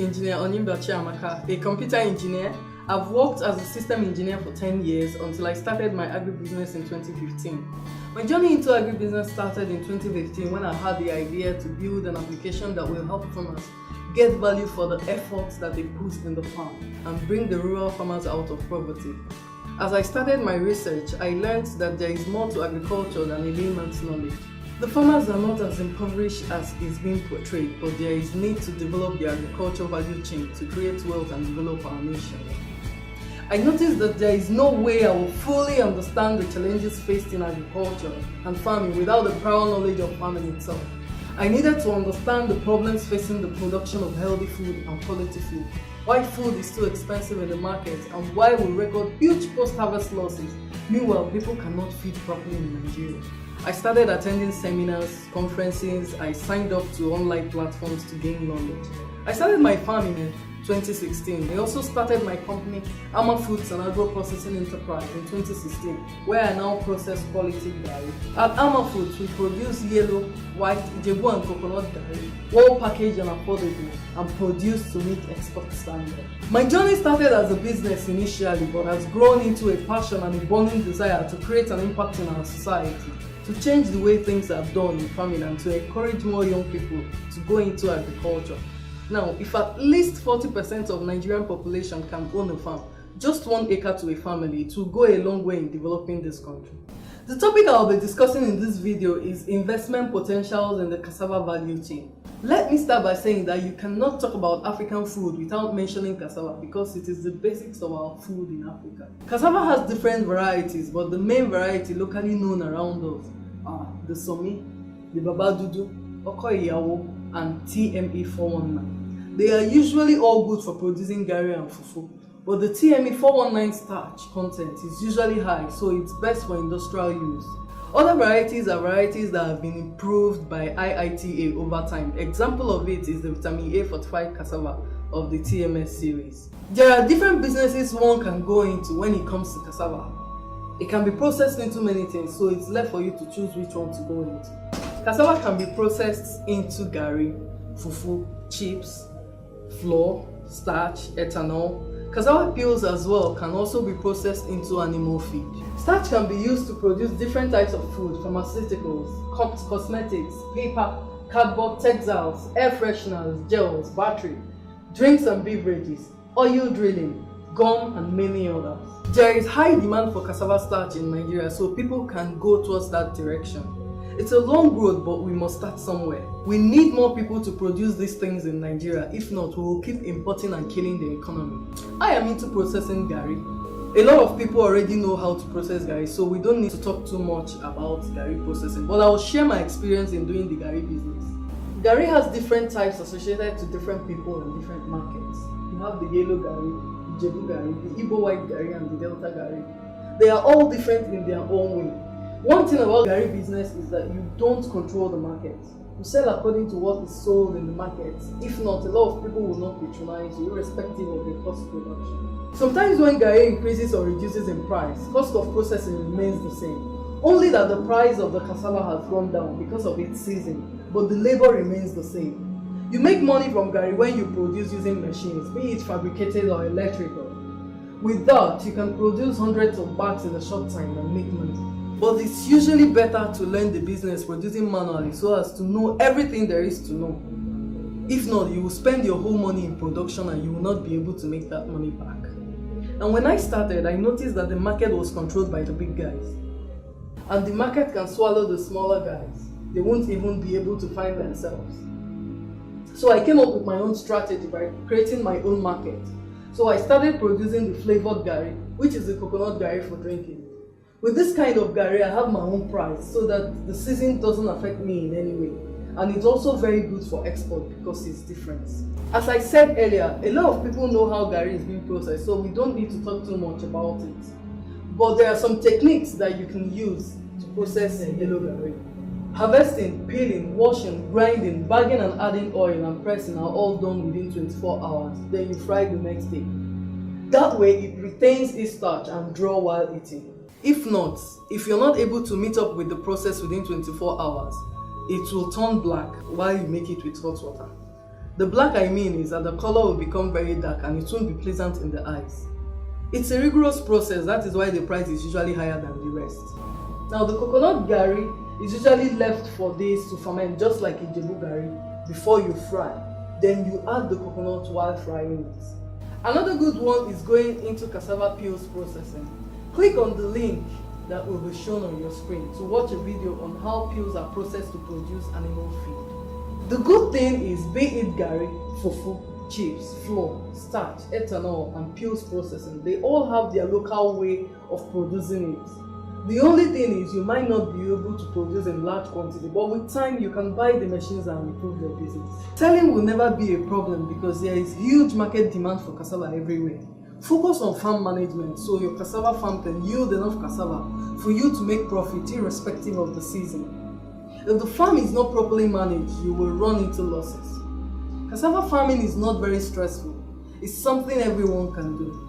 Engineer Onyimba Chiamaka, a computer engineer. I've worked as a system engineer for 10 years until I started my agribusiness in 2015. My journey into agribusiness started in 2015 when I had the idea to build an application that will help farmers get value for the efforts that they put in the farm and bring the rural farmers out of poverty. As I started my research, I learned that there is more to agriculture than a layman's knowledge. The farmers are not as impoverished as is being portrayed, but there is need to develop the agricultural value chain to create wealth and develop our nation. I noticed that there is no way I will fully understand the challenges faced in agriculture and farming without the prior knowledge of farming itself. I needed to understand the problems facing the production of healthy food and quality food, why food is too expensive in the market, and why we record huge post-harvest losses. Meanwhile, people cannot feed properly in Nigeria. I started attending seminars, conferences, I signed up to online platforms to gain knowledge. I started my farming in 2016. I also started my company, Ama Foods and Agro Processing Enterprise in 2016, where I now process quality dairy. At Ama Foods, we produce yellow, white, Ijebu and coconut dairy, well packaged and affordable, and produced to meet export standards. My journey started as a business initially, but has grown into a passion and a burning desire to create an impact in our society, to change the way things are done in farming and to encourage more young people to go into agriculture. Now, if at least 40% of Nigerian population can own a farm, just 1 acre to a family, it will go a long way in developing this country. The topic I'll be discussing in this video is investment potentials in the cassava value chain. Let me start by saying that you cannot talk about African food without mentioning cassava because it is the basics of our food in Africa. Cassava has different varieties, but the main variety locally known around us are the Somi, the Babadudu, Okoiyawo, and TME 419. They are usually all good for producing gari and fufu, but the TME 419 starch content is usually high, so it's best for industrial use. Other varieties are varieties that have been improved by IITA over time. Example of it is the vitamin A fortified cassava of the TMS series. There are different businesses one can go into when it comes to cassava. It can be processed into many things, so it's left for you to choose which one to go into. Cassava can be processed into gari, fufu, chips, flour, starch, ethanol. Cassava peels as well can also be processed into animal feed. Starch can be used to produce different types of food, pharmaceuticals, cosmetics, paper, cardboard, textiles, air fresheners, gels, battery, drinks and beverages, oil drilling, gum, and many others. There is high demand for cassava starch in Nigeria, so people can go towards that direction. It's a long road, but we must start somewhere. We need more people to produce these things in Nigeria. If not, we will keep importing and killing the economy. I am into processing gari. A lot of people already know how to process gari, so we don't need to talk too much about gari processing. But I will share my experience in doing the gari business. Gari has different types associated to different people and different markets. You have the yellow gari, the Ijebu gari, the Igbo white gari, and the Delta gari. They are all different in their own way. One thing about gari business is that you don't control the market. You sell according to what is sold in the market. If not, a lot of people will not patronize you, irrespective of the cost of production. Sometimes when gari increases or reduces in price, cost of processing remains the same. Only that the price of the cassava has gone down because of its season, but the labor remains the same. You make money from gari when you produce using machines, be it fabricated or electrical. With that, you can produce hundreds of bags in a short time and make money. But it's usually better to learn the business producing manually so as to know everything there is to know. If not, you will spend your whole money in production and you will not be able to make that money back. And when I started, I noticed that the market was controlled by the big guys. And the market can swallow the smaller guys. They won't even be able to find themselves. So I came up with my own strategy by creating my own market. So I started producing the flavored gari, which is the coconut gari for drinking. With this kind of gari, I have my own price so that the season doesn't affect me in any way. And it's also very good for export because it's different. As I said earlier, a lot of people know how gari is being processed, so we don't need to talk too much about it. But there are some techniques that you can use to process yellow gari. Harvesting, peeling, washing, grinding, bagging and adding oil and pressing are all done within 24 hours. Then you fry the next day. That way it retains its starch and draw while eating. If not, if you're not able to meet up with the process within 24 hours, it will turn black while you make it with hot water. The black I mean is that the color will become very dark and it won't be pleasant in the eyes. It's a rigorous process, that is why the price is usually higher than the rest. Now the coconut gari is usually left for days to ferment, just like Ijebu gari, before you fry. Then you add the coconut while frying it. Another good one is going into cassava peels processing. Click on the link that will be shown on your screen to watch a video on how peels are processed to produce animal feed. The good thing is, be it gari, fufu, chips, flour, starch, ethanol, and peels processing, they all have their local way of producing it. The only thing is, you might not be able to produce in large quantity, but with time you can buy the machines and improve your business. Selling will never be a problem because there is huge market demand for cassava everywhere. Focus on farm management so your cassava farm can yield enough cassava for you to make profit irrespective of the season. If the farm is not properly managed, you will run into losses. Cassava farming is not very stressful. It's something everyone can do.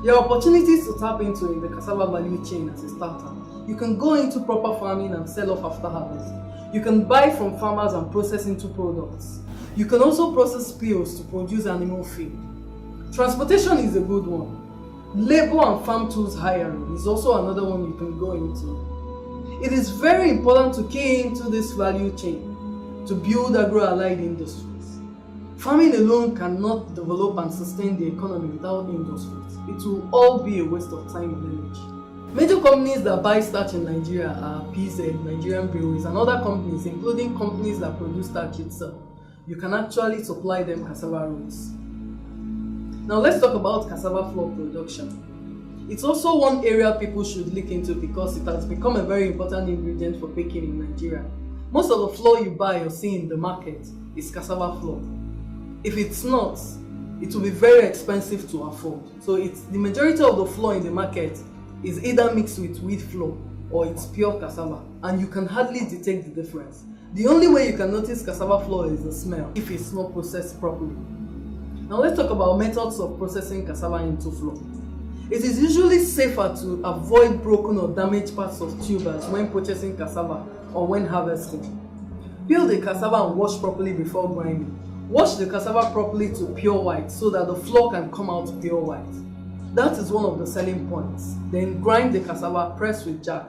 There are opportunities to tap into in the cassava value chain as a starter. You can go into proper farming and sell off after harvest. You can buy from farmers and process into products. You can also process peels to produce animal feed. Transportation is a good one. Labor and farm tools hiring is also another one you can go into. It is very important to key into this value chain to build agro-allied industries. Farming alone cannot develop and sustain the economy without industries. It will all be a waste of time and energy. Major companies that buy starch in Nigeria are PZ, Nigerian Breweries, and other companies, including companies that produce starch itself. You can actually supply them cassava roots. Now let's talk about cassava flour production. It's also one area people should look into because it has become a very important ingredient for baking in Nigeria. Most of the flour you buy or see in the market is cassava flour. If it's not, it will be very expensive to afford. So the majority of the flour in the market is either mixed with wheat flour or it's pure cassava, and you can hardly detect the difference. The only way you can notice cassava flour is the smell if it's not processed properly. Now let's talk about methods of processing cassava into flour. It is usually safer to avoid broken or damaged parts of tubers when processing cassava or when harvesting. Peel the cassava and wash properly before grinding. Wash the cassava properly to pure white so that the flour can come out pure white. That is one of the selling points. Then grind the cassava, press with jack.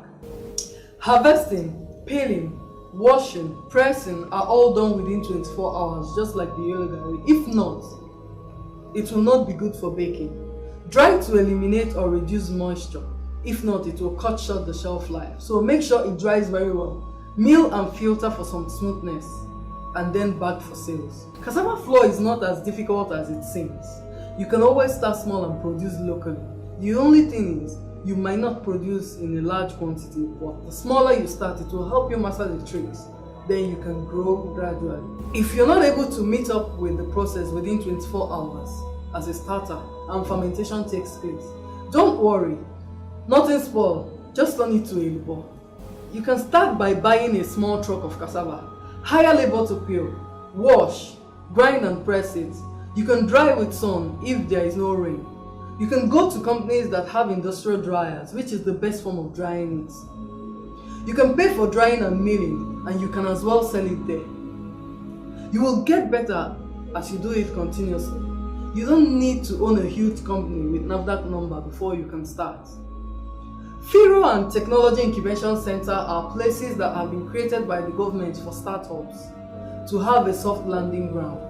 Harvesting, peeling, washing, pressing are all done within 24 hours, just like the yellow gari. If not, it will not be good for baking. Dry to eliminate or reduce moisture. If not, it will cut short the shelf life. So make sure it dries very well. Mill and filter for some smoothness, and then bag for sales. Cassava flour is not as difficult as it seems. You can always start small and produce locally. The only thing is, you might not produce in a large quantity, but the smaller you start, it will help you master the tricks. Then you can grow gradually. If you're not able to meet up with the process within 24 hours as a starter and fermentation takes place, don't worry, nothing spoils, just turn it to a labor. You can start by buying a small truck of cassava, hire labor to peel, wash, grind and press it. You can dry with sun if there is no rain. You can go to companies that have industrial dryers, which is the best form of drying it. You can pay for drying and milling, and you can as well sell it there. You will get better as you do it continuously. You don't need to own a huge company with NAFDAC number before you can start. FIRO and Technology Incubation Center are places that have been created by the government for startups to have a soft landing ground.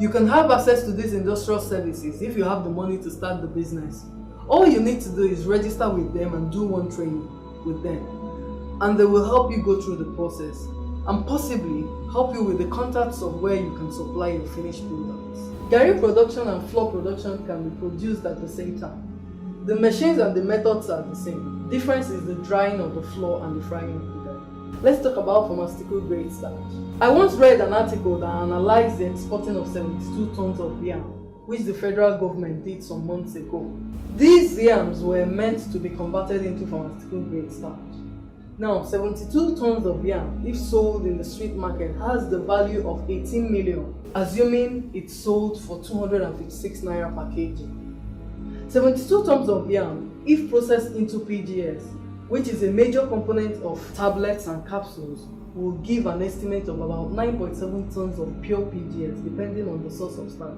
You can have access to these industrial services if you have the money to start the business. All you need to do is register with them and do one training with them, and they will help you go through the process and possibly help you with the contacts of where you can supply your finished products. Gari production and flour production can be produced at the same time. The machines and the methods are the same. Difference is the drying of the flour and the frying of the gari. Let's talk about pharmaceutical grade starch. I once read an article that analyzed the exporting of 72 tons of yam, which the federal government did some months ago. These yams were meant to be converted into pharmaceutical grade starch. Now, 72 tons of yam, if sold in the street market, has the value of 18 million, assuming it's sold for 256 naira per kg. 72 tons of yam, if processed into PGS, which is a major component of tablets and capsules, will give an estimate of about 9.7 tons of pure PGS depending on the source of starch.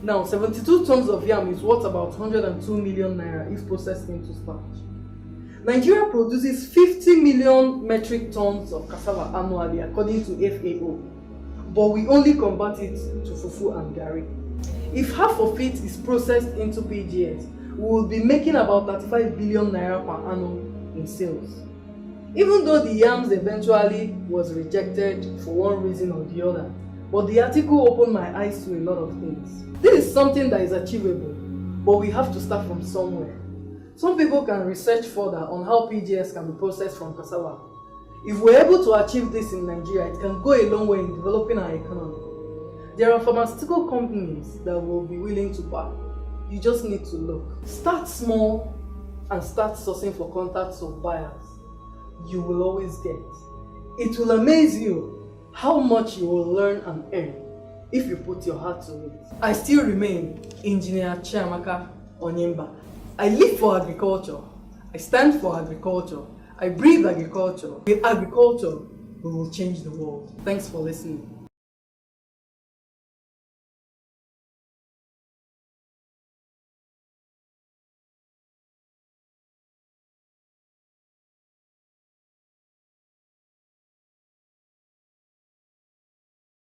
Now, 72 tons of yam is worth about 102 million naira if processed into starch. Nigeria produces 50 million metric tons of cassava annually according to FAO, but we only convert it to fufu and garri. If half of it is processed into PGS, we will be making about 35 billion naira per annum in sales. Even though the yams eventually was rejected for one reason or the other, but the article opened my eyes to a lot of things. This is something that is achievable, but we have to start from somewhere. Some people can research further on how PGS can be processed from cassava. If we're able to achieve this in Nigeria, it can go a long way in developing our economy. There are pharmaceutical companies that will be willing to buy. You just need to look. Start small and start sourcing for contacts of buyers. You will always get. It will amaze you how much you will learn and earn if you put your heart to it. I still remain Engineer Chiamaka Onyemba. I live for agriculture. I stand for agriculture. I breathe agriculture. With agriculture, we will change the world. Thanks for listening.